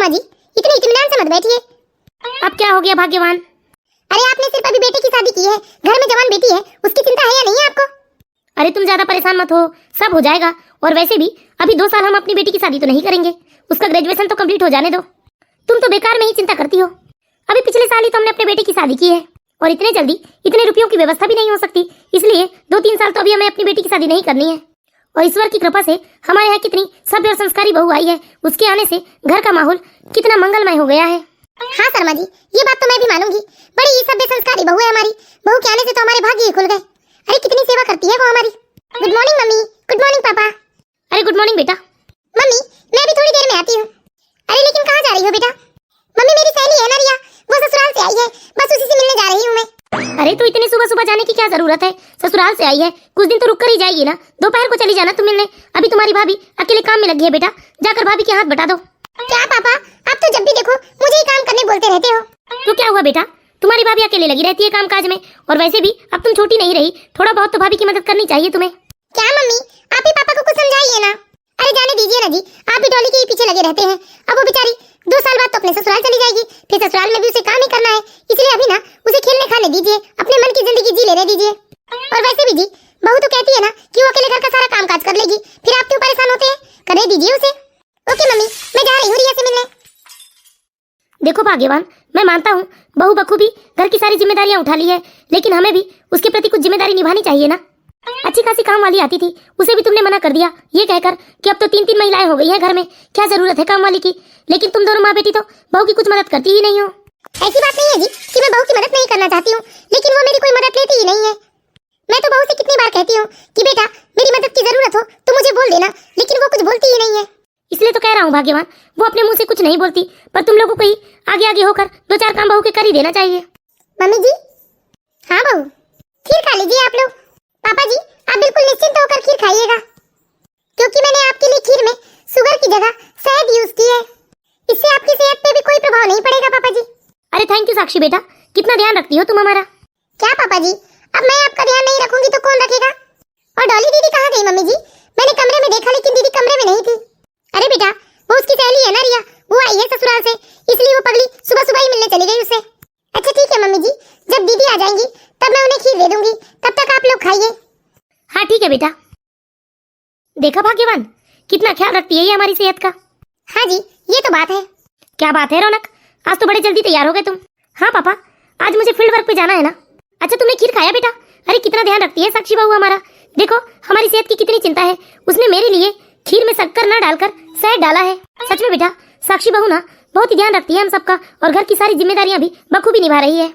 अम्मा जी, इतने इत्मीनान से मत बैठिए। अब क्या हो गया भाग्यवान? अरे आपने सिर्फ अभी बेटे की शादी की है, घर में जवान बेटी है, उसकी चिंता है या नहीं है आपको? अरे तुम ज्यादा परेशान मत हो, सब हो जाएगा। और वैसे भी अभी 2 साल हम अपनी बेटी की शादी तो नहीं करेंगे, उसका ग्रेजुएशन तो कंप्लीट हो जाने दो। तुम तो बेकार में ही चिंता करती हो। अभी पिछले साल ही तो हमने अपने बेटे की शादी की है और इतने जल्दी इतने रुपयों की व्यवस्था भी नहीं हो सकती, इसलिए 2-3 साल तो अभी हमें अपनी बेटी की शादी नहीं करनी है। और ईश्वर की कृपा से हमारे यहाँ कितनी सभ्य और संस्कारी बहू आई है, उसके आने से घर का माहौल कितना मंगलमय हो गया है। हाँ शर्मा जी, ये बात तो मैं भी मानूंगी, बड़ी सभ्य संस्कारी बहू है हमारी। बहू के आने से तो हमारे भाग्य ही खुल गए। अरे कितनी सेवा करती है वो हमारी। Good morning mummy. Good morning पापा। अरे गुड मॉर्निंग बेटा। मम्मी मैं अभी थोड़ी देर में आती हूँ। अरे लेकिन कहाँ जा रही हो बेटा? मम्मी मेरी सहेली है ना रिया, वो ससुराल से आई है, बस उसी से मिलने जा रही हूँ मैं। अरे तो इतनी सुबह सुबह जाने की क्या जरूरत है? ससुराल से आई है, कुछ दिन तो रुक कर ही जाएगी ना, दोपहर को चली जाना तुम मिलने। अभी तुम्हारी भाभी अकेले काम में लगी है बेटा, जाकर भाभी के हाथ बटा दो। क्या पापा, आप तो जब भी देखो मुझे ही काम करने बोलते रहते हो। तो क्या हुआ बेटा, तुम्हारी भाभी अकेले लगी रहती है काम काज में, और वैसे भी अब तुम छोटी नहीं रही, थोड़ा बहुत तो भाभी की मदद करनी चाहिए तुम्हें। क्या मम्मी, आप ही पापा को कुछ समझाइए ना। अरे जाने दीजिए ना जी, आप भी डॉली के ही पीछे लगे रहते हैं। अब वो बेचारी 2 साल बाद तो अपने ससुराल चली जाएगी, फिर ससुराल में भी उसे काम ही करना है, इसलिए अभी ना उसे खेलने खाने दीजिए, अपने मन की जिंदगी जी लेने दीजिए। और वैसे भी जी, बहू तो कहती है ना कि वो अकेले घर का सारा काम काज कर लेगी, फिर आप क्यों परेशान होते हैं? करने दीजिए उसे। ओके मम्मी, मैं जा रही हूँ रिया से मिलने। देखो भाग्यवान, मैं मानता हूँ बहू बखूबी घर की सारी जिम्मेदारियां उठा ली है, लेकिन हमें भी उसके प्रति कुछ जिम्मेदारी निभानी चाहिए ना। अच्छी खासी काम वाली आती थी, उसे भी तुमने मना कर दिया ये कहकर कि अब तो 3-3 महिलाएं हो गई हैं घर में, क्या जरूरत है काम वाली की। लेकिन तुम दोनों माँ बेटी तो बहू की कुछ मदद करती ही नहीं हो। ऐसी बात नहीं है जी कि मैं बहू की मदद नहीं करना चाहती हूँ, लेकिन वो मेरी कोई मदद लेती ही नहीं है। मैं तो बहू से कितनी बार कहती हूँ कि बेटा मेरी मदद की जरूरत हो तो मुझे बोल देना, लेकिन वो कुछ बोलती ही नहीं है। इसलिए तो कह रहा हूँ भाग्यवान, वो अपने मुंह से कुछ नहीं बोलती, पर तुम लोगों को ही आगे आगे होकर 2-4 काम बहू के कर ही देना चाहिए। मम्मी जी। हाँ बहू, खीर खा लीजिए आप लोग। पापा जी आप बिल्कुल निश्चिंत होकर खीर खाइएगा, क्योंकि मैंने आपके लिए खीर में शुगर की जगह शहद यूज की है, इससे आपकी सेहत पे भी कोई प्रभाव नहीं पड़ेगा पापा जी। अरे थैंक यू साक्षी बेटा, कितना ध्यान रखती हो तुम हमारा। क्या पापा जी, अब मैं आपका ध्यान नहीं रखूंगी तो कौन रखेगा? और डॉली दीदी कहाँ गई मम्मी जी? मैंने कमरे में देखा लेकिन दीदी कमरे में नहीं थी। अरे बेटा वो उसकी सहेली है ना रिया, वो आई है ससुराल से, इसलिए वो पगली सुबह सुबह ही मिलने चली गई उससे। अच्छा ठीक है मम्मी जी, जब दीदी आ जाएंगी तब मैं उन्हें खीर दे दूंगी, तब तक आप लोग खाइए। हाँ ठीक है बेटा। देखा भाग्यवान, कितना ख्याल रखती है ये हमारी सेहत का। हाँ जी ये तो बात है। क्या बात है रौनक, आज तो बड़े जल्दी तैयार हो गए तुम। हाँ पापा, आज मुझे फील्ड वर्क पे जाना है ना। अच्छा तुमने खीर खाया बेटा? अरे कितना ध्यान रखती है साक्षी बहू हमारा, देखो हमारी सेहत की कितनी चिंता है। उसने मेरे लिए खीर में शक्कर न डालकर शहद डाला है। सच में बेटा, साक्षी बहू ना बहुत ही ध्यान रखती है हम सबका, और घर की सारी जिम्मेदारियां भी बखूबी निभा रही है।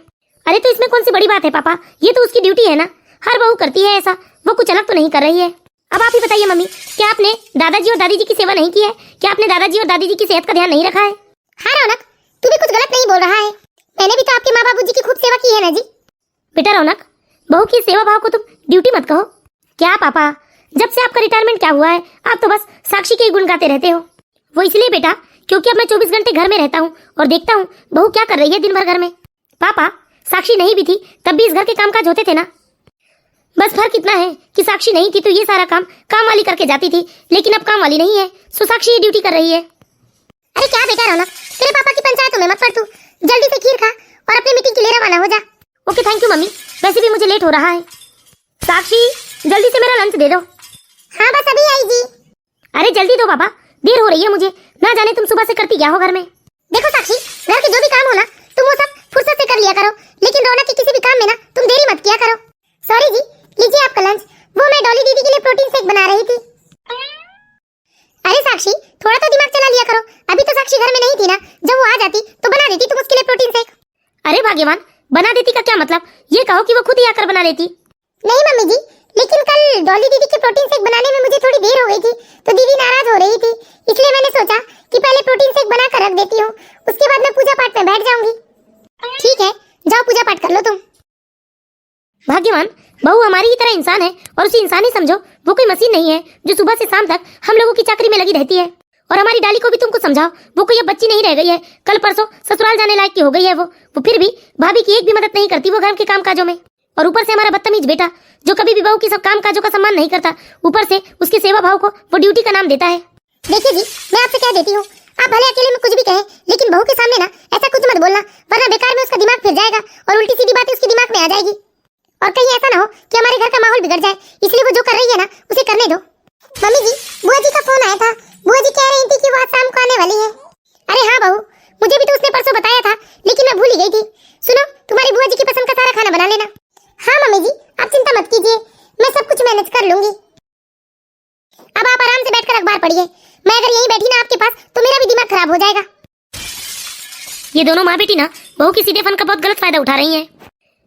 अरे तो इसमें कौन सी बड़ी बात है पापा, ये तो उसकी ड्यूटी है ना, हर बहू करती है ऐसा, वो कुछ अलग तो नहीं कर रही है। अब आप ही बताइए मम्मी, क्या आपने दादाजी और दादी जी की सेवा नहीं की है? क्या आपने दादाजी और दादी जी की सेहत का ध्यान नहीं रखा है? हाँ रौनक, तू भी कुछ गलत नहीं बोल रहा है, मैंने भी तो आपके माँ बाबू जी की खूब सेवा की है ना जी। बेटा रौनक, बहू की सेवा भाव को तुम ड्यूटी मत कहो। क्या पापा, जब से आपका रिटायरमेंट क्या हुआ है, आप तो बस साक्षी के ही गुण गाते रहते हो। वो इसलिए बेटा क्योंकि अब मैं 24 घंटे घर में रहता हूँ और देखता हूँ बहू क्या कर रही है दिन भर घर में। पापा साक्षी नहीं भी थी तब भी इस घर के कामकाज होते थे ना, बस फर्क इतना है कि साक्षी नहीं थी तो ये सारा काम वाली करके जाती थी, लेकिन अब काम वाली नहीं है सो साक्षी ये ड्यूटी कर रही है। अरे क्या बेटा रौनक, तेरे पापा की पंचायतों में मत पड़ तू, जल्दी से खीर खा और अपनी मीटिंग के लिए रवाना हो जा। ओके थैंक यू मम्मी, वैसे भी मुझे लेट हो रहा है। साक्षी जल्दी से मेरा लंच दे दो। हाँ बस अभी आई जी। अरे जल्दी दो पापा, देर हो रही है मुझे, ना जाने तुम सुबह से करती क्या हो घर में। देखो साक्षी, घर के जो भी काम हो ना तुम वो सब फुर्सत से कर लिया करो, लेकिन रौनक के किसी भी काम में ना तुम देरी मत किया करो। सॉरी जी, लीजिए आपका लंच, वो मैं डॉली दीदी के लिए प्रोटीन शेक बना रही थी। अरे साक्षी थोड़ा तो दिमाग चला लिया करो, अभी तो साक्षी घर में नहीं थी ना, जब वो आ जाती तो बना देती तुम उसके लिए प्रोटीन शेक। अरे भाग्यवान, बना देती का क्या मतलब, ये कहो कि वो खुद ही आकर बना लेती। नहीं मम्मी जी, लेकिन कल डॉली दीदी के प्रोटीन शेक बनाने में मुझे थोड़ी देर हो गई थी तो दीदी नाराज हो रही थी, इसलिए मैंने सोचा कि पहले प्रोटीन शेक बना कर रख देती हूँ, उसके बाद मैं पूजा पाठ में बैठ जाऊंगी। ठीक है जाओ पूजा पाठ कर लो तुम। भाग्यवान, बहू हमारी ही तरह इंसान है और उसे इंसान ही समझो, वो कोई मशीन नहीं है जो सुबह से शाम तक हम लोगों की चाकरी में लगी रहती है। और हमारी डाली को भी तुमको समझाओ, वो कोई अब बच्ची नहीं रह गई है, कल परसों ससुराल जाने लायक की हो गई है वो फिर भी भाभी की एक भी मदद नहीं करती वो घर के काम काजों में। और ऊपर से हमारा बदतमीज बेटा जो कभी भी बहू की सब काम काजों का सम्मान नहीं करता, ऊपर से उसके सेवा भाव को वो ड्यूटी का नाम देता है। देखिए जी, मैं आपसे कह देती हूँ, आप भले अकेले में कुछ भी कहें, लेकिन बहू के सामने ना ऐसा कुछ मत बोलना, वरना बेकार में उसका दिमाग फिर जाएगा और उल्टी सीधी बातें उसके दिमाग में आ जाएगी। और कहीं ऐसा ना हो कि हमारे घर का माहौल बिगड़ जाए, इसलिए वो जो कर रही है ना उसे करने दो। मम्मी जी, बुआ जी का फोन आया था। बुआ जी कह रही थी कि वो आज शाम को आने वाली है। अरे हाँ बहू, मुझे भी तो उसने परसों बताया था, लेकिन मैं भूल ही गई थी। सुनो, तुम्हारी बुआ जी की पसंद का सारा खाना बना लेना। हाँ मम्मी जी, आप चिंता मत कीजिए, मैं सब कुछ मैनेज कर लूंगी। अब आप आराम से बैठकर अखबार पढ़िए। मैं अगर यहीं बैठी ना आपके पास तो मेरा भी दिमाग खराब हो जाएगा। ये दोनों माँ बेटी ना बहू की सीधेपन का बहुत गलत फायदा उठा रही हैं।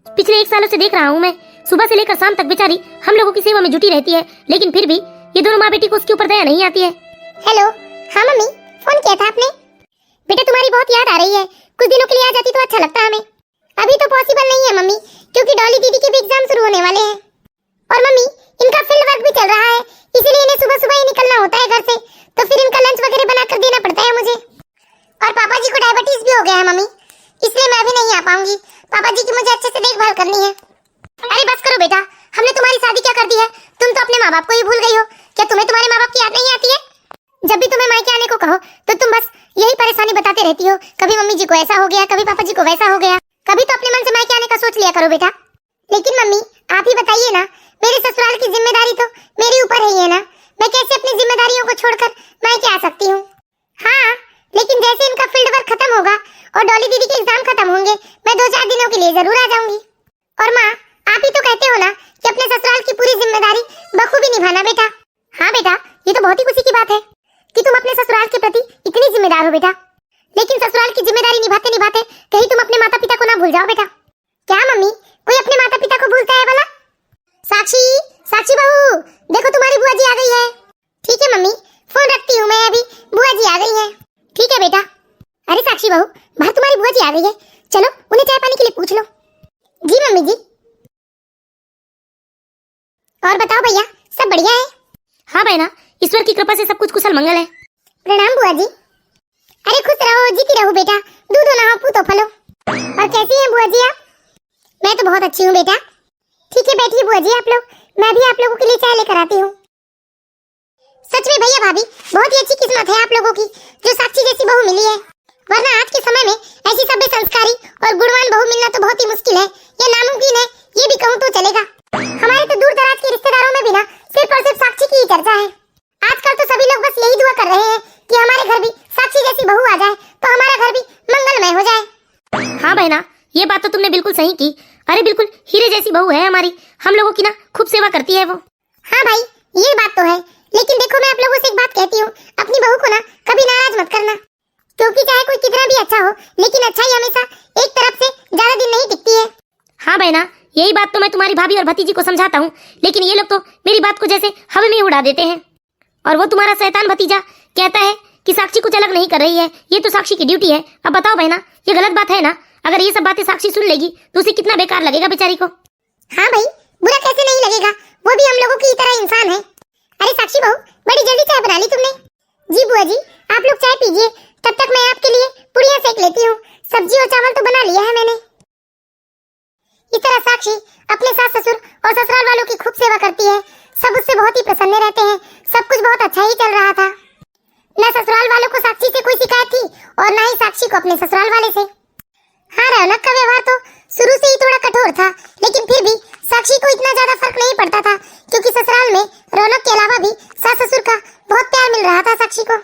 पिछले 1 सालों से देख रहा हूँ मैं, सुबह से लेकर शाम तक बेचारी हम लोगों की सेवा में जुटी रहती है, लेकिन फिर भी ये दोनों माँ बेटी को उसके ऊपर दया नहीं आती है। हेलो, हाँ मम्मी, फोन किया था आपने? बेटा तुम्हारी बहुत याद आ रही है, कुछ दिनों के लिए आ जाती तो अच्छा लगता हमें। अभी तो पॉसिबल नहीं है मम्मी, क्योंकि डॉली दीदी के भी एग्जाम शुरू होने वाले हैं। और मम्मी, इनका फील्ड वर्क भी चल रहा है, इसीलिए इन्हें सुबह सुबह ही निकलना होता है घर से, तो फिर इनका लंच वगैरह बनाकर देना पड़ता है मुझे। और पापा जी को डायबिटीज भी हो गया है मम्मी, इसलिए मैं भी नहीं आ पाऊंगी। पापा जी की मुझे अच्छे से देखभाल करनी है। अरे बस करो बेटा, हमने तुम्हारी शादी क्या कर दी है? तुम तो अपने माँ बाप को ही भूल गई हो। क्या तुम्हें तुम्हारे माँ बाप की याद नहीं आती है? जब भी तुम्हें मायके आने को कहो तो तुम बस यही परेशानी बताते रहती हो, कभी मम्मी जी को ऐसा हो गया, कभी पापा जी को वैसा हो गया। कभी तो अपने मन से मायके आने का सोच लिया करो बेटा। लेकिन मम्मी, आप ही बताइए ना, मेरे ससुराल की जिम्मेदारी तो मेरे ऊपर ही है ना, मैं कैसे अपनी जिम्मेदारियों को छोड़कर मायके आ सकती हूँ? हाँ, लेकिन जैसे इनका फील्ड वर्क खत्म होगा और डॉली दीदी के एग्जाम खत्म होंगे, मैं 2-4 दिनों के लिए जरूर आ जाऊंगी। और माँ, आप ही तो कहते हो ना कि अपने ससुराल की पूरी जिम्मेदारी बखूबी निभाना बेटा। हाँ बेटा, ये तो बहुत ही खुशी की बात है कि तुम अपने ससुराल के प्रति इतनी जिम्मेदार हो बेटा। लेकिन ससुराल की जिम्मेदारी निभाते निभाते कहीं तुम अपने माता पिता को ना भूल जाओ बेटा। क्या मम्मी, कोई अपने माता पिता को भूलता है भला? साक्षी, साक्षी बहू, देखो तुम्हारी बुआ जी आ गई है। ठीक है मम्मी, फोन रखती हूँ मैं, अभी बुआ जी आ गई है। ठीक है बेटा। अरे साक्षी बहू, बाहर तुम्हारी बुआ जी आ गई है, चलो उन्हें चाय पानी के लिए पूछ लो। जी मम्मी जी। और बताओ भैया, सब बढ़िया है? हाँ बहना, ईश्वर की कृपा से सब कुछ कुशल मंगल है। प्रणाम बुआ जी। अरे खुश रहो, जीती रहो बेटा, दूधो नहाओ पूतो फलो। और कैसी हैं बुआ जी आप? मैं तो बहुत अच्छी हूँ बेटा। ठीक है बैठिए बुआ जी आप लोग, मैं भी आप लोगों के लिए चाय लेकर आती हूँ। सच में भैया भाभी, बहुत ही अच्छी किस्मत है आप लोगों की जो साक्षी जैसी बहू मिली है, वरना आज के समय में ऐसी सभ्य संस्कारी और गुणवान बहू मिलना तो बहुत ही मुश्किल है, या नामुमकिन है, ये भी कहूँ तो चलेगा। हमारे तो दूर दराज के रिश्तेदारों में भी ना सिर्फ और सिर्फ साक्षी की ही चर्चा है। आजकल तो सभी लोग बस यही दुआ कर रहे हैं कि हमारे घर भी साक्षी जैसी बहू आ जाए तो हमारा घर भी मंगलमय हो जाए। हाँ बहना, ये बात तो तुमने बिल्कुल सही की। अरे बिल्कुल हीरे जैसी बहू है हमारी, हम लोगों की ना खूब सेवा करती है वो। हाँ भाई, ये बात तो है, लेकिन देखो मैं आप लोगों से एक बात कहती हूँ, अपनी बहू को ना कभी नाराज मत करना, क्योंकि चाहे कोई कितना भी अच्छा हो, लेकिन अच्छाई हमेशा एक तरफ से ज्यादा दिन नहीं टिकती है। हाँ बहना, यही बात तो मैं तुम्हारी भाभी और भतीजी को समझाता हूँ, लेकिन ये लोग तो मेरी बात को जैसे हवा में उड़ा देते हैं। और वो तुम्हारा शैतान भतीजा कहता है कि साक्षी कुछ अलग नहीं कर रही है, ये तो साक्षी की ड्यूटी है। अब बताओ बहना, ये गलत बात है ना? अगर ये सब बातें साक्षी सुन लेगी तो उसे कितना बेकार लगेगा बेचारी को। हाँ भाई, बुरा कैसे नहीं लगेगा, वो भी हम लोगों की तरह इंसान है। अरे साक्षी बहू, बड़ी जल्दी चाय बना ली तुमने। जी बुआ जी, आप लोग चाय पीजिए, तब तक मैं आपके लिए पुड़िया सेक लेती हूँ। सब्जी और चावल तो बना लिया है मैंने। इस तरह साक्षी अपने सास ससुर और ससुराल वालों की खूब सेवा करती है, सब उससे बहुत ही प्रसन्न रहते हैं, सब कुछ बहुत अच्छा ही चल रहा था। न ससुराल वालों को साक्षी से कोई शिकायत थी और न ही साक्षी को अपने ससुराल वाले से। हाँ, रौनक का व्यवहार तो शुरू से ही थोड़ा कठोर था, लेकिन फिर भी साक्षी को इतना ज्यादा फर्क नहीं पड़ता था, क्योंकि ससुराल में रौनक के अलावा भी सास ससुर का बहुत प्यार मिल रहा था साक्षी को।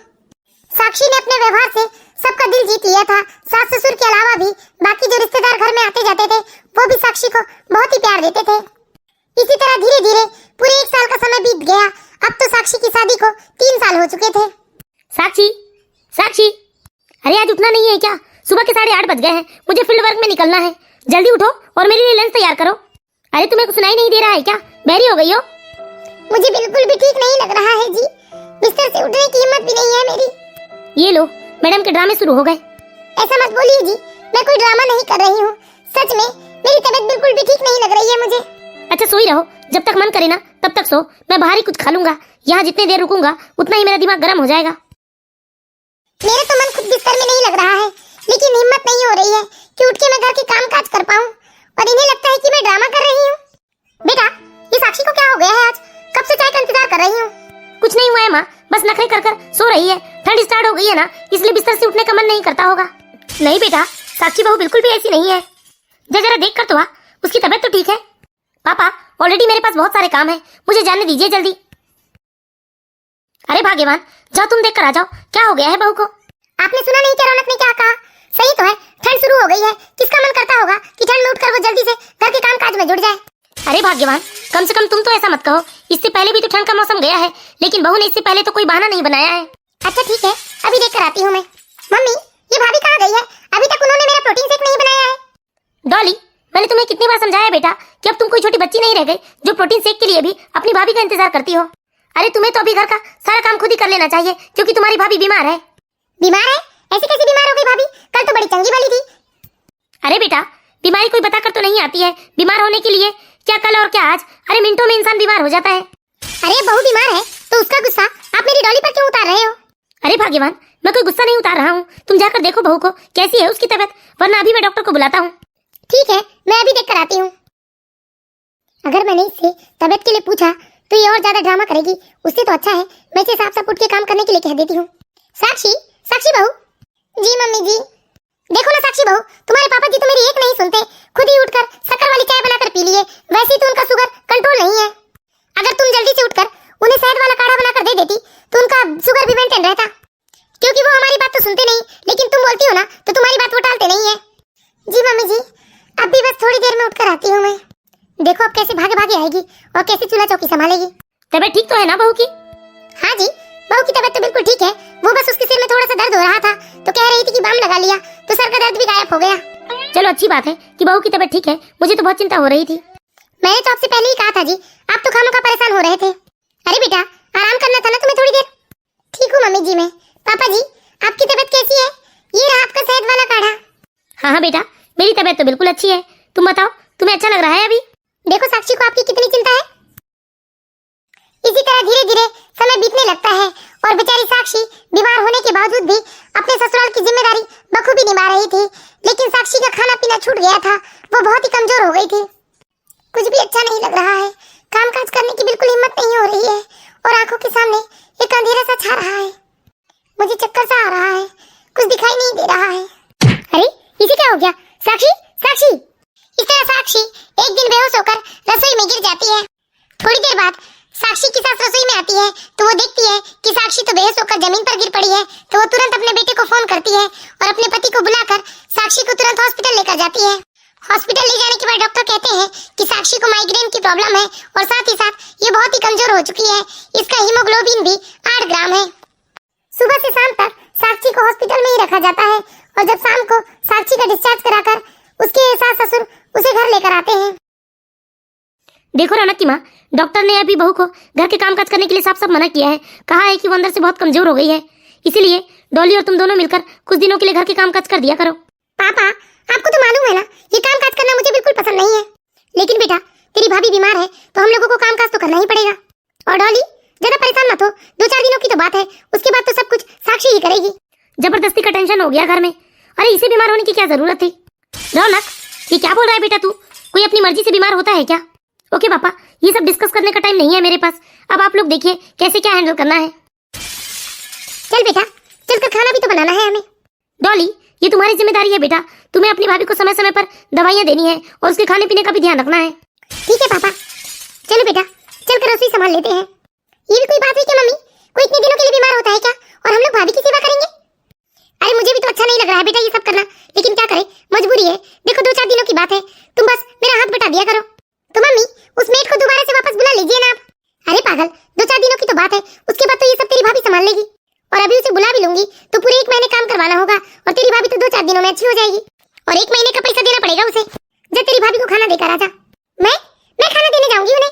साक्षी ने अपने व्यवहार से सबका दिल जीत लिया था। सास ससुर के अलावा भी बाकी जो रिश्तेदार घर में आते जाते थे, वो भी साक्षी को बहुत ही प्यार देते थे। इसी तरह धीरे धीरे पूरे 1 साल का समय बीत गया। अब तो साक्षी की शादी को 3 साल हो चुके थे। साक्षी, साक्षी, अरे आज उठना नहीं है क्या? सुबह के 8:30 बज गए हैं, मुझे फील्ड वर्क में निकलना है। जल्दी उठो और मेरे लिए लंच तैयार करो। अरे तुम्हें कुछ सुनाई नहीं दे रहा है क्या? बहरी हो गई हो? मुझे बिल्कुल भी ठीक नहीं लग रहा है जी, बिस्तर से उठने की हिम्मत भी नहीं है मेरी। ये लो, मैडम के ड्रामे शुरू हो गए। ऐसा मत बोलिए जी, मैं कोई ड्रामा नहीं कर रही हूँ, सच में मेरी तबीयत बिल्कुल भी ठीक नहीं लग रही है मुझे। अच्छा सोई रहो, जब तक मन करे ना तब तक सो। मैं बाहर ही कुछ खा लूंगा, यहाँ जितनी देर रुकूंगा उतना ही मेरा दिमाग गर्म हो जाएगा। मेरा तो मन खुद बिस्तर में नहीं लग रहा है, लेकिन हिम्मत नहीं हो रही है कि उठ के मैं घर के काम काज कर पाऊँ, और इन्हें लगता है कि मैं ड्रामा कर रही हूँ। बेटा, ये साक्षी को क्या हो गया है आज? कब से चाय का इंतजार कर रही हूँ। कुछ नहीं हुआ है माँ, बस नखरे कर कर सो रही है। ठंड स्टार्ट हो गई है ना, इसलिए बिस्तर से उठने का मन नहीं करता होगा। नहीं बेटा, साक्षी बहू बिल्कुल भी ऐसी नहीं है। जरा देख कर तो आ, उसकी तबीयत तो ठीक है। पापा ऑलरेडी मेरे पास बहुत सारे काम है, मुझे जाने दीजिए जल्दी। अरे भाग्यवान, जाओ तुम देख कर आ जाओ, क्या हो गया है बहू को। आपने सुना नहीं क्या रौनक ने क्या कहा? सही तो है, ठंड शुरू हो गई है, किसका मन करता होगा कि ठंड में उठकर वो जल्दी से घर के काम काज में जुट जाए। अरे भाग्यवान, कम से कम तुम तो ऐसा मत कहो, इससे पहले भी तो ठंड का मौसम गया है, लेकिन बहू ने इससे पहले तो कोई बहाना नहीं बनाया है। अच्छा ठीक है, अभी देख कर आती हूँ मैं। मम्मी, ये भाभी कहाँ गई है? अभी तक उन्होंने मेरा प्रोटीन शेक नहीं बनाया है। डॉली, मैंने तुम्हें कितनी बार समझाया बेटा कि अब तुम कोई छोटी बच्ची नहीं रह गई जो प्रोटीन शेक के लिए भी अपनी भाभी का इंतजार करती हो। अरे तुम्हें तो अभी घर का सारा काम खुद ही कर लेना चाहिए, क्योंकि तुम्हारी भाभी बीमार है। बीमार है? ऐसे कैसे बीमार हो गई भाभी? कल तो बड़ी चंगी वाली थी। अरे बेटा, बीमारी कोई बताकर तो नहीं आती है, बीमार होने के लिए क्या कल और क्या आज, अरे मिनटों में इंसान बीमार हो जाता है। अरे बहू बीमार है तो उसका गुस्सा आप मेरी डॉली पर क्यों उतार रहे हो? अरे भाग्यवान, मैं कोई गुस्सा नहीं उतार रहा हूँ, तुम जाकर देखो बहू को कैसी है उसकी तबीयत, वरना अभी मैं डॉक्टर को बुलाता हूँ। ठीक है, मैं अभी देख कर आती हूँ। अगर मैंने इससे तबीयत के लिए पूछा तो ये और ज्यादा ड्रामा करेगी, उससे तो अच्छा है मैं इसे साफ साफ उठ के काम करने के लिए कह देती हूँ। साक्षी, साक्षी बहू। जी मम्मी जी। देखो ना साक्षी बहू, तुम्हारे पापा जी तो मेरी एक नहीं सुनते, खुद ही उठकर शक्कर वाली चाय बनाकर पी लिए, वैसे तो उनका शुगर कंट्रोल नहीं है। अगर तुम जल्दी से उठकर उन्हें शहद वाला काढ़ा बनाकर दे देती तो उनका शुगर भी मेंटेन रहता, क्योंकि वो हमारी बात तो सुनते नहीं, लेकिन तुम बोलती हो ना तो तुम्हारी बात वो टालते नहीं है। जी मम्मी जी, अब भी बस थोड़ी देर में उठकर आती हूँ मैं। देखो अब कैसे भागे भागे आएगी और कैसे चूल्हा चौकी संभालेगी। तबीयत ठीक तो है ना बहू की? हाँ जी, बहू की तबीयत तो बिल्कुल ठीक है, वो बस उसके सिर में थोड़ा सा दर्द हो रहा था तो कह रही थी कि बाम लगा लिया तो सर का दर्द भी गायब हो गया। चलो अच्छी बात है कि बहू की तबीयत ठीक है, मुझे तो बहुत चिंता हो रही थी। मैंने तो आपसे पहले ही कहा था जी, आप तो खामों का परेशान हो रहे थे। अरे बेटा, आराम करना था ना तुम्हें थोड़ी देर। ठीक हूँ मम्मी जी मैं। पापा जी, आपकी तबीयत कैसी है? ये रहा आपका शहद वाला काढ़ा। हाँ हाँ बेटा, मेरी तबीयत तो बिल्कुल अच्छी है, तुम बताओ तुम्हें अच्छा लग रहा है अभी? देखो साक्षी को आपकी कितनी चिंता है। इसी तरह धीरे धीरे समय बीतने लगता है और बेचारी साक्षी बीमार होने के बावजूद भी अपने ससुराल की जिम्मेदारी बखूबी निभा रही थी, लेकिन साक्षी का खाना पीना छूट गया था, वो बहुत ही कमजोर हो गई थी। कुछ भी अच्छा नहीं लग रहा है, काम काज करने की बिल्कुल हिम्मत नहीं हो रही है और आंखों के सामने एक अंधेरा सा छा रहा है, मुझे चक्कर सा आ रहा है, कुछ दिखाई नहीं दे रहा है। अरे इसे क्या हो गया? साक्षी, साक्षी। इस तरह साक्षी एक दिन बेहोश होकर रसोई में गिर जाती है। थोड़ी देर बाद साक्षी की सास रसोई में आती है तो वो देखती है कि साक्षी तो बेहोश होकर जमीन पर गिर पड़ी है, तो वो तुरंत अपने बेटे को फोन करती है और अपने पति को बुलाकर साक्षी को तुरंत हॉस्पिटल लेकर जाती है। हॉस्पिटल ले जाने के बाद डॉक्टर कहते हैं कि साक्षी को माइग्रेन की प्रॉब्लम है और साथ ही साथ ये बहुत ही कमजोर हो चुकी है, इसका हीमोग्लोबिन भी 8 ग्राम है। सुबह से शाम तक साक्षी को हॉस्पिटल में ही रखा जाता है और जब शाम को साक्षी का डिस्चार्ज कराकर उसके सास ससुर उसे घर लेकर आते हैं। देखो रौनक की माँ, डॉक्टर ने अभी बहू को घर के कामकाज करने के लिए साफ साफ मना किया है, कहा है कि वो अंदर से बहुत कमजोर हो गई है, इसीलिए डॉली और तुम दोनों मिलकर कुछ दिनों के लिए घर के कामकाज कर दिया करो। पापा, आपको तो मालूम है ना ये कामकाज करना मुझे बिल्कुल पसंद नहीं है, लेकिन बेटा तेरी भाभी बीमार है तो हम लोगों को कामकाज तो करना ही पड़ेगा। और डॉली ज्यादा परेशान मत हो, 2-4 दिनों की तो बात है, उसके बाद तो सब कुछ साक्षी ही करेगी। जबरदस्ती का टेंशन हो गया घर में, अरे इसे बीमार होने की क्या जरूरत थी? रौनक, ये क्या बोल रहा है बेटा तू? कोई अपनी मर्जी से बीमार होता है क्या? ओके पापा, ये सब डिस्कस करने का टाइम नहीं है मेरे पास, अब आप लोग देखिए कैसे क्या हैंडल करना है। चल बेटा, चलकर खाना भी तो बनाना है हमें। डॉली, ये तुम्हारी जिम्मेदारी है बेटा, तुम्हें अपनी भाभी को समय समय पर दवाइयाँ देनी है और उसके खाने पीने का भी ध्यान रखना है। ठीक है पापा, चलो बेटा चलकर रसोई संभाल लेते हैं। ये भी कोई बात है क्या मम्मी? कोई इतने दिनों के लिए बीमार होता है क्या और हम लोग भाभी की सेवा करेंगे? अरे मुझे भी तो अच्छा नहीं लग रहा है बेटा ये सब करना, लेकिन क्या करें, मजबूरी है। देखो 2-4 दिनों की बात है, तुम बस मेरा हाथ बटा दिया करो। तो मम्मी उस मेड को दोबारा से वापस बुला लीजिए ना आप। अरे पागल, 2-4 दिनों की तो बात है, उसके बाद तो ये सब तेरी भाभी संभाल लेगी, और अभी उसे बुला भी लूंगी तो पूरे 1 महीने काम करवाना होगा और तेरी भाभी तो 2-4 दिनों में अच्छी हो जाएगी और 1 महीने का पैसा देना पड़ेगा उसे। जब तेरी भाभी को खाना देकर आजा। मैं खाना देने जाऊंगी उन्हें।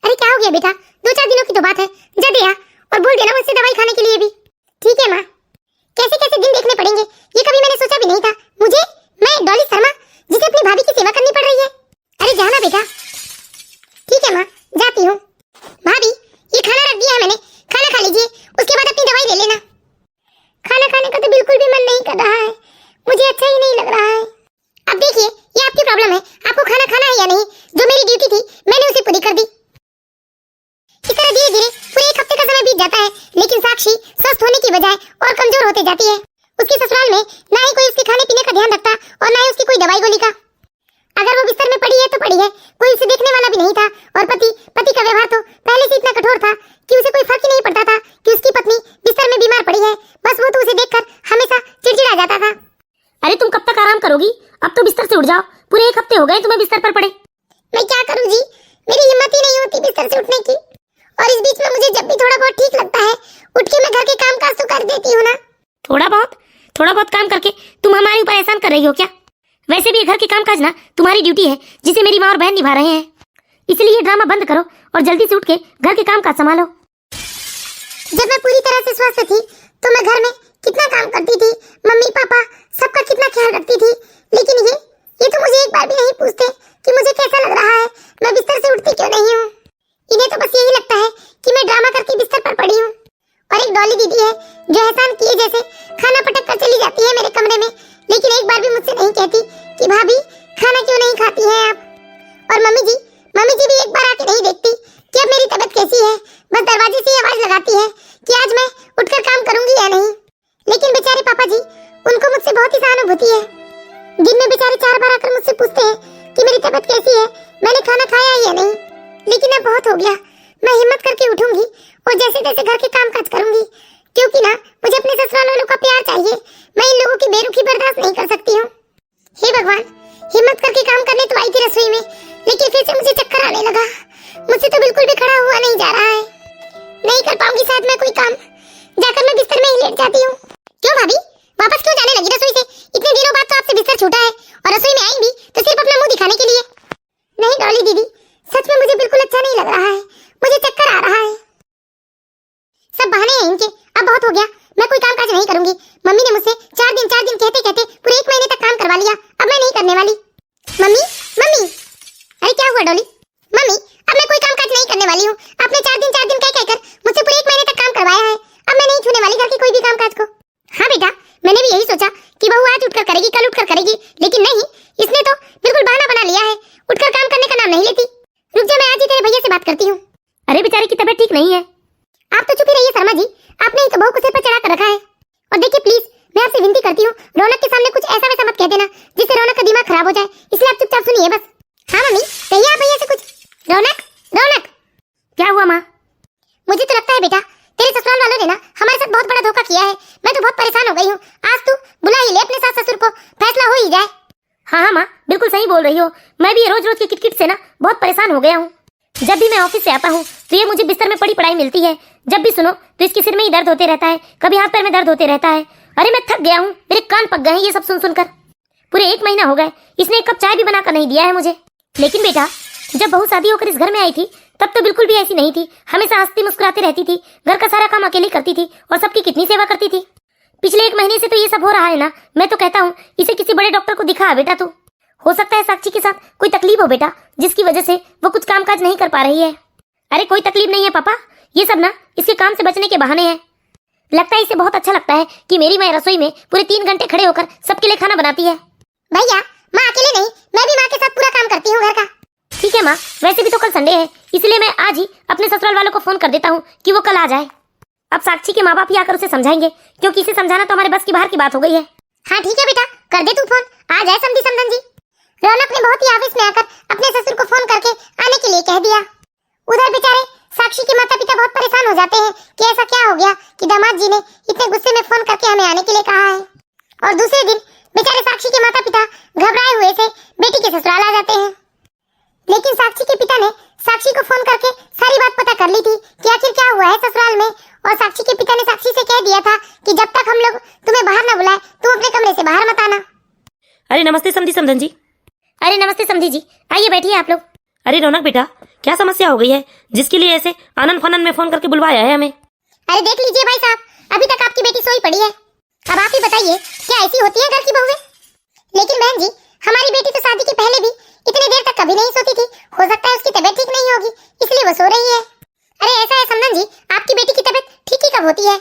अरे क्या हो गया बेटा, 2-4 दिनों की तो बात है, जा दे आ और बोल देना मुझसे दवाई खाने के लिए भी। ठीक है माँ। कैसे कैसे दिन देखने पड़ेंगे, ये कभी मैंने सोचा भी नहीं था। मैं डॉली शर्मा, जिसे अपनी भाभी की सेवा करनी पड़ रही है। अरे जाना बेटा। ठीक है माँ, जाती हूँ। भाभी ये खाना रख दिया है मैंने, खाना खा लीजिए, उसके बाद अपनी दवाई ले लेना। खाना खाने का तो बिल्कुल भी मन नहीं कर रहा है, मुझे अच्छा ही नहीं लग रहा है। अब देखिए ये आपकी प्रॉब्लम है, आपको खाना खाना है या नहीं, जो मेरी ड्यूटी थी मैंने उसे पूरी कर दी। इस तरह धीरे धीरे पूरे 1 हफ्ते का समय बीत जाता है, लेकिन साक्षी स्वस्थ होने की बजाय और दवाई गोली का। अगर वो बिस्तर में पड़ी है तो पड़ी है, कोई उसे देखने वाला भी नहीं था। और पति का व्यवहार तो पहले से इतना कठोर था कि उसे कोई फर्क ही नहीं पड़ता था कि उसकी पत्नी बिस्तर में बीमार पड़ी है। बस वो तो उसे देखकर हमेशा चिड़चिड़ा जाता था। अरे तुम कब तक आराम करोगी? अब तो बिस्तर से उठ जाओ, पूरे 1 हफ्ते हो गए तुम्हें बिस्तर पर पड़े। मैं क्या करूं जी, मेरी हिम्मत ही नहीं होती बिस्तर से उठने की। और इस बीच में मुझे जब भी थोड़ा बहुत ठीक लगता है, उठ के मैं घर के काम काज तो कर देती हूँ ना। थोड़ा बहुत काम करके तुम हमारे ऊपर एहसान कर रही हो क्या? वैसे भी ये घर के काम काज ना तुम्हारी ड्यूटी है, जिसे मेरी माँ और बहन निभा रहे हैं। इसलिए ये ड्रामा बंद करो और जल्दी से उठ के घर के काम काज संभालो। जब मैं पूरी तरह से स्वस्थ थी तो मैं घर में कितना काम करती थी, मम्मी पापा सबका कितना ख्याल रखती थी। लेकिन ये तो मुझे एक बार भी नहीं पूछते कि मुझे कैसा लग रहा है, मैं बिस्तर से उठती क्यों नहीं हूँ। इन्हें तो बस यही लगता है कि मैं ड्रामा करके बिस्तर पर पड़ी हूँ। और एक डॉली दीदी है जो एहसान किए जैसे खाना पटक कर चली जाती है मेरे कमरे में, लेकिन एक बार भी मुझसे नहीं कहती कि भाभी खाना क्यों नहीं खाती हैं आप। और मम्मी जी भी एक बार आके नहीं देखती कि अब मेरी तबीयत कैसी है, बस दरवाजे से आवाज लगाती है कि आज मैं उठकर काम करूंगी या नहीं। लेकिन बेचारे पापा जी, उनको मुझसे बहुत ही सहानुभूति है। दिन में बेचारे 4 बार आकर मुझसे पूछते हैं कि मेरी तबीयत कैसी है, मैंने खाना खाया है या नहीं। लेकिन अब बहुत हो गया, मैं हिम्मत करके उठूंगी और जैसे तैसे घर के काम काज करूंगी, क्योंकि ना मुझे अपने ससुराल वालों का प्यार चाहिए। मैं इन लोगों की बेरुखी बर्दाश्त नहीं कर सकती हूँ। हे भगवान, हिम्मत करके काम करने तो आई थी रसोई में, लेकिन फिर से मुझे चक्कर आने लगा। मुझसे तो बिल्कुल भी खड़ा हुआ नहीं जा रहा है। नहीं कर पाऊंगी शायद मैं कोई काम, जाकर मैं बिस्तर में ही लेट जाती हूँ। क्यों भाभी, वापस क्यों जाने लगी रसोई से? इतने दिनों बाद तो आपसे बिस्तर छूटा है और रसोई में आई भी तो सिर्फ अपना मुंह दिखाने के लिए। नहीं डॉली दीदी, सच में मुझे बिल्कुल अच्छा नहीं लग रहा है, मुझे चक्कर आ रहा है। सब बहाने हैं इनके, अब बहुत हो गया, मैं कोई काम काज नहीं करूंगी। मम्मी ने मुझसे 4 दिन कहते कहते पूरे 1 महीने तक काम करवा लिया, अब मैं नहीं करने वाली। मम्मी, अरे क्या हुआ डॉली? मम्मी, अब मैं कोई काम काज नहीं करने वाली हूँ। आपने 4 दिन कहकर मुझसे पूरे 1 महीने तक काम करवाया है, अब मैं नहीं छूने वाली घर की कोई भी काम काज को। हाँ बेटा, मैंने भी यही सोचा कि बहू आज उठकर करेगी, कल उठकर करेगी, लेकिन नहीं, इसने तो बिल्कुल बहाना बना लिया है, उठकर काम करने का नाम नहीं लेती। रुक जा, मैं आज ही तेरे भैया से बात करती हूँ। अरे बेचारे की तबीयत ठीक नहीं है। आप तो चुप ही रहिए शर्मा जी, आपने ही तो बहू को सिर पर चढ़ा कर रखा है। और देखिए प्लीज, मैं आपसे विनती करती हूँ, रौनक के सामने कुछ ऐसा वैसा मत कह देना जिससे रौनक का दिमाग खराब हो जाए, इसलिए आप चुपचाप सुनिए बस। हाँ मम्मी, कहिए आप भैया से कुछ। रौनक, क्या हुआ माँ? मुझे तो लगता है बेटा तेरे ससुराल वालों ने ना हमारे साथ बहुत बड़ा धोखा किया है। मैं तो बहुत परेशान हो गई हूँ। आज तू बुला ही ले अपने सास ससुर को, फैसला हो ही जाए। हाँ माँ, बिल्कुल सही बोल रही हो। मैं भी रोज रोज की किटकिट से ना बहुत परेशान हो गया हूँ। जब भी मैं ऑफिस से आता हूँ तो ये मुझे बिस्तर में पड़ी पड़ाई मिलती है। जब भी सुनो तो इसके सिर में ही दर्द होते रहता है, कभी हाथ पैर में दर्द होते रहता है। अरे मैं थक गया हूँ, मेरे कान पक गए हैं ये सब सुन सुनकर। पूरे 1 महीना हो गए, इसने 1 कप चाय भी बनाकर नहीं दिया है मुझे। लेकिन बेटा, जब बहू शादी होकर इस घर में आई थी तब तो बिल्कुल भी ऐसी नहीं थी, हमेशा हंसती मुस्कुराती रहती थी, घर का सारा काम अकेली करती थी और सबकी कितनी सेवा करती थी। पिछले 1 महीने से तो ये सब हो रहा है ना, मैं तो कहता हूँ इसे किसी बड़े डॉक्टर को दिखा बेटा तू। हो सकता है साक्षी के साथ कोई तकलीफ हो बेटा, जिसकी वजह से वो कुछ कामकाज नहीं कर पा रही है। अरे कोई तकलीफ नहीं है पापा, ये सब ना इसके काम से बचने के बहाने हैं। लगता है इसे बहुत अच्छा लगता है कि मेरी माँ रसोई में पूरे 3 घंटे खड़े होकर सबके लिए खाना बनाती है। भैया, माँ अकेले नहीं, मैं भी माँ के साथ पूरा काम करती हूँ घर का। ठीक है माँ, वैसे भी तो कल संडे है, इसलिए मैं आज ही अपने ससुराल वालों को फोन कर देता हूँ कि वो कल आ जाए। अब साक्षी के माँ बाप ही आकर उसे समझाएंगे, क्योंकि इसे समझाना तो हमारे बस की बाहर की बात हो गई है। हाँ ठीक है बेटा, कर दे तू फोन, आ जाए समधी समधन जी। रौनक ने बहुत ही आवेश में आकर अपने ससुर को फोन करके आने के लिए कह दिया। उधर बेचारे साक्षी के माता पिता बहुत परेशान हो जाते हैं कि ऐसा क्या हो गया कि दामाद जी ने इतने गुस्से में फोन करके हमें आने के लिए कहा है। और दूसरे दिन बेचारे साक्षी के माता पिता घबराए हुए से बेटी के ससुराल आ जाते हैं। लेकिन साक्षी के पिता ने साक्षी को फोन करके सारी बात पता कर ली थी कि आखिर क्या हुआ है ससुराल में। और साक्षी के पिता ने साक्षी से कह दिया था कि जब तक हम लोग तुम्हें बाहर न बुलाए तुम अपने कमरे से बाहर मत आना। अरे नमस्ते समधी समधन जी। अरे नमस्ते समधी जी, आइए बैठिए आप लोग। अरे रौनक बेटा, क्या समस्या हो गई है जिसके लिए ऐसे आनंद फनन में फोन करके बुलवाया है हमें? अरे देख लीजिए भाई साहब, अभी तक आपकी बेटी सोई पड़ी है। अब आप ही बताइए, क्या ऐसी होती है घर की बहुएं? लेकिन बहन जी, हमारी बेटी तो शादी के पहले भी इतने देर तक कभी नहीं सोती थी। हो सकता है उसकी तबीयत ठीक नहीं होगी, इसलिए वो सो रही है। अरे ऐसा है समधन जी, आपकी बेटी की तबीयत ठीक ही कब होती है?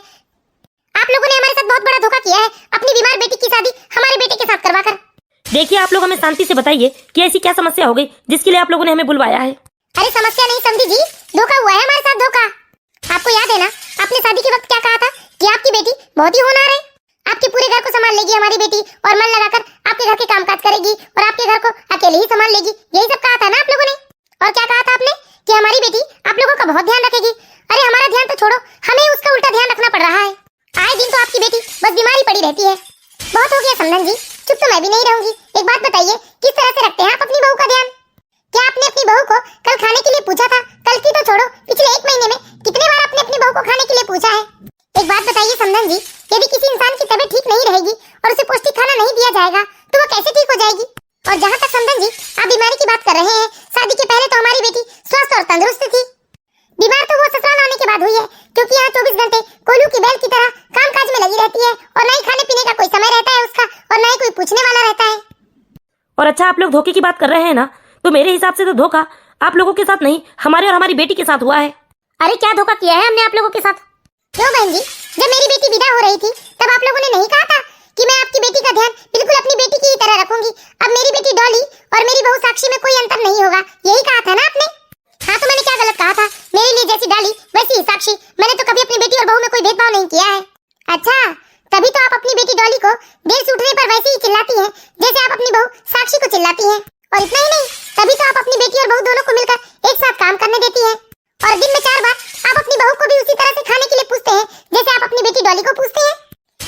आप लोगों ने हमारे साथ बहुत बड़ा धोखा किया है, अपनी बीमार बेटी की शादी हमारे बेटे के साथ करवाकर। देखिए, आप लोग हमें शांति से बताइए कि ऐसी क्या समस्या हो गई जिसके लिए आप लोगों ने हमें बुलवाया है। अरे समस्या नहीं समधी जी, धोखा हुआ है हमारे साथ, धोखा। आपको याद है ना, आपने शादी के वक्त क्या कहा था कि आपकी बेटी बहुत ही होनहार है, आपके पूरे घर को संभाल लेगी हमारी बेटी और मन लगाकर आपके घर के कामकाज करेगी और आपके घर को अकेले ही संभाल लेगी, यही सब कहा था ना आप लोगों ने। और क्या कहा था आपने कि हमारी बेटी आप लोगों का बहुत ध्यान रखेगी। अरे हमारा ध्यान तो छोड़ो, हमें उसका उल्टा ध्यान रखना पड़ रहा है। आए दिन तो आपकी बेटी बस बीमारी पड़ी रहती है। बहुत हो गया समधन जी, चुप तो मैं भी नहीं रहूंगी। एक बात बताइए, किस तरह से रखते हैं आप अपनी बहू का ध्यान? क्या आपने अपनी बहू को कल खाने के लिए पूछा था? कल की तो छोड़ो, पिछले 1 महीने में कितने बार आपने अपनी बहू को खाने के लिए पूछा है? एक बात बताइए समधन जी, यदि किसी इंसान की तबीयत ठीक नहीं रहेगी और उसे पौष्टिक खाना नहीं दिया जाएगा तो वो कैसे ठीक हो जाएगी? और जहाँ तक समधन जी आप बीमारी की बात कर रहे हैं, शादी के पहले तो हमारी बेटी स्वस्थ और तंदुरुस्त थी। बीमार तो वो ससुराल आने के बाद हुई है, क्योंकि यहाँ 24 घंटे कोल्हू की बैल की तरह कामकाज में लगी रहती है और न ही खाने पीने का कोई समय रहता है उसका और न ही कोई पूछने वाला रहता है। और अच्छा, आप लोग धोखे की बात कर रहे हैं ना, तो मेरे हिसाब से तो धोखा आप लोगों के साथ नहीं, हमारे और हमारी बेटी के साथ हुआ है। अरे क्या धोखा किया है हमने आप लोगों के साथ? क्यों बहन जी, जब मेरी बेटी विदा हो रही थी तब आप लोगों ने नहीं कहा था कि मैं आपकी बेटी का ध्यान बिल्कुल अपनी बेटी की ही तरह रखूंगी? अब मेरी बेटी डॉली और मेरी बहू साक्षी में कोई अंतर नहीं होगा, यही कहा था ना आपने? हाँ तो मैंने क्या गलत कहा था? मेरे लिए जैसी डॉली वैसी ही साक्षी, मैंने तो कभी अपनी बेटी और बहू में कोई भेदभाव नहीं किया है। अच्छा, तभी तो आप अपनी बेटी डॉली को देर से उठने पर वैसे ही चिल्लाती हैं जैसे आप अपनी बहू साक्षी को चिल्लाती हैं। और इतना ही नहीं, तभी तो आप अपनी बेटी और बहू दोनों को मिलकर एक साथ काम करने देती हैं। और दिन में 4 बार आप अपनी बहू को भी उसी तरह से खाने के लिए पूछते हैं जैसे आप अपनी बेटी डॉली को पूछते हैं।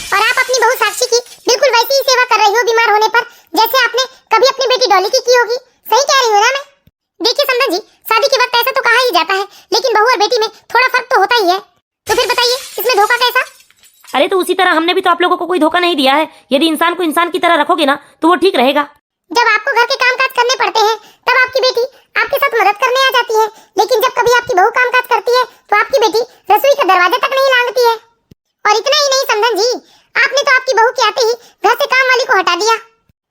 और आप अपनी बहू साक्षी की बिल्कुल वैसी ही सेवा कर रही हो बीमार होने पर जैसे आपने कभी अपनी बेटी डॉली की होगी। सही कह रही हूँ ना मैं? देखिए समधन जी, शादी के वक्त ऐसा तो कहा ही जाता है, लेकिन बहू और बेटी में थोड़ा फर्क तो होता ही है। तो फिर बताइए इसमें धोखा कैसा? अरे तो उसी तरह हमने भी तो आप लोगों को कोई धोखा नहीं दिया है। यदि इंसान को इंसान की तरह रखोगे ना तो वो ठीक रहेगा। जब आपको घर के कामकाज करने पड़ते हैं तब आपकी बेटी आपके साथ मदद करने आ जाती है, लेकिन जब कभी आपकी बहू कामकाज करती है तो आपकी बेटी रसोई का दरवाजा तक नहीं लांघती है। और इतना ही नहीं समधन जी, आपने तो आपकी बहू के आते ही घर से काम वाली को हटा दिया।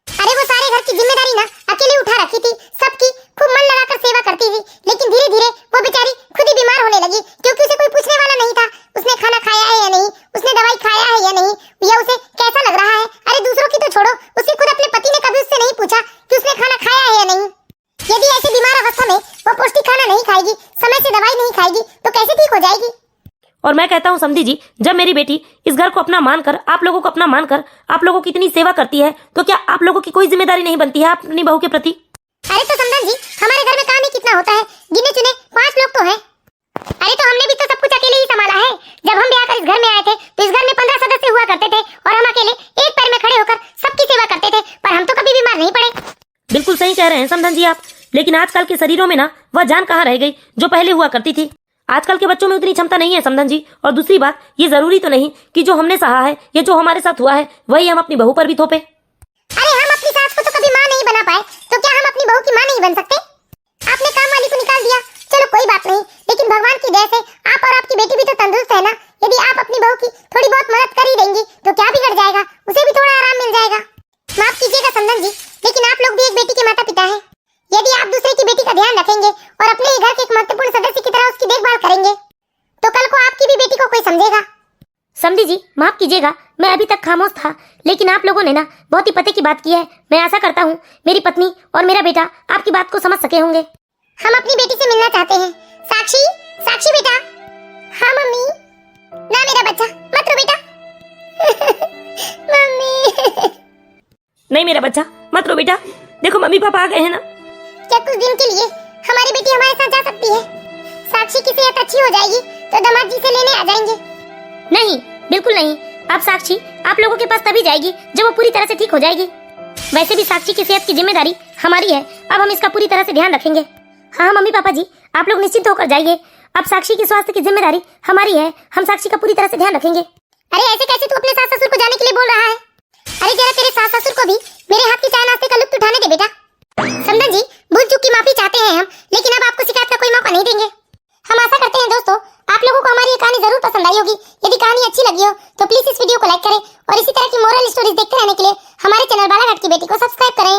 अरे वो सारे घर की जिम्मेदारी ना अकेले उठा रखी थी, सबकी खूब मन लगाकर सेवा करती थी, लेकिन धीरे धीरे वो बेचारी खुद ही बीमार होने लगी, क्योंकि उसे कोई पूछने वाला नहीं था उसने खाना खाया है या नहीं, उसने दवाई खाया है या नहीं, या उसे कैसा लग रहा है। अरे दूसरों की तो छोड़ो, उसके खुद अपने पति ने कभी उससे नहीं पूछा कि उसने खाना खाया है या नहीं। यदि ऐसी बीमार अवस्था में वो पौष्टिक खाना नहीं खाएगी, समय से दवाई नहीं खाएगी, तो कैसे ठीक हो जाएगी? और मैं कहता हूँ समधी जी, जब मेरी बेटी इस घर को अपना मानकर, आप लोगों को अपना मानकर आप लोगों की इतनी सेवा करती है, तो क्या आप लोगों की कोई जिम्मेदारी नहीं बनती है अपनी बहू के प्रति? अरे तो समधन जी, हमारे घर में काम ही कितना होता है, गिने चुने 5 लोग तो हैं। अरे तो हमने भी तो सब कुछ अकेले ही संभाला है। जब हम ब्याह कर इस घर में आए थे तो इस घर में 15 सदस्य हुआ करते थे और हम अकेले एक पैर में खड़े होकर सबकी सेवा करते थे, पर हम तो कभी बीमार नहीं पड़े। बिल्कुल सही कह रहे हैं समधन जी आप, लेकिन आजकल के शरीरों में ना वह जान कहाँ रह गई जो पहले हुआ करती थी। आजकल के बच्चों में उतनी क्षमता नहीं है समधन जी। और दूसरी बात, ये जरूरी तो नहीं कि जो हमने सहा है या जो हमारे साथ हुआ है वही हम अपनी बहू पर भी थोपे। अरे हम अपनी सास को तो कभी माँ नहीं बना पाए, तो क्या हम अपनी बहू की माँ नहीं बन सकते? आपने काम वाली को निकाल दिया, चलो कोई बात नहीं, लेकिन भगवान की दया से आप और आपकी बेटी भी तो तंदुरुस्त है ना। यदि आप अपनी बहू की थोड़ी बहुत मदद कर ही देंगी तो क्या बिगड़ जाएगा, उसे भी थोड़ा आराम मिल जाएगा। माफ कीजिएगा समधन जी, लेकिन आप लोग भी एक बेटी के माता पिता हैं। यदि आप दूसरे की बेटी का ध्यान रखेंगे और अपने ही घर के एक महत्वपूर्ण सदस्य की तरह उसकी देखभाल करेंगे तो कल को आपकी भी बेटी को कोई समझेगा। समधी जी माफ कीजिएगा, मैं अभी तक खामोश था, लेकिन आप लोगों ने ना बहुत ही पते की बात की है। मैं आशा करता हूँ मेरी पत्नी और मेरा बेटा आपकी बात को समझ सके होंगे। हम अपनी बेटी से मिलना चाहते हैं। साक्षी, साक्षी बेटा। हाँ मम्मी। ना मेरा बच्चा, मत रो बेटा। मम्मी। नहीं मेरा बच्चा, मत रो बेटा, देखो मम्मी पापा आ गए हैं ना। क्या कुछ दिन के लिए हमारी बेटी हमारे साथ जा सकती है? साक्षी की सेहत अच्छी हो जाएगी तो दामाद जी से लेने आ जाएंगे। नहीं, बिल्कुल नहीं। अब साक्षी आप लोगों के पास तभी जाएगी जब वो पूरी तरह से ठीक हो जाएगी। वैसे भी साक्षी की सेहत की जिम्मेदारी हमारी है, अब हम इसका पूरी तरह से ध्यान रखेंगे। हाँ मम्मी पापा जी, आप लोग निश्चिंत होकर जाइए, अब साक्षी की स्वास्थ्य की जिम्मेदारी हमारी है, हम साक्षी का पूरी तरह से ध्यान रखेंगे। अरे ऐसे कैसे तू अपने सास ससुर को जाने के लिए बोल रहा है? अरे जरा तेरे सास ससुर को भी मेरे हाथ की चाय नाश्ते का लुत्फ उठाने दे बेटा। समधन जी, भूल चूक की माफी चाहते हैं हम, लेकिन अब आपको शिकायत का कोई मौका नहीं देंगे। हम आशा करते हैं दोस्तों आप लोगों को हमारी ये कहानी जरूर पसंद आई होगी। यदि कहानी अच्छी लगी हो तो प्लीज इस वीडियो को लाइक करें और इसी तरह की मोरल स्टोरीज देखते रहने के लिए हमारे चैनल बालाघाट की बेटी को सब्सक्राइब करें।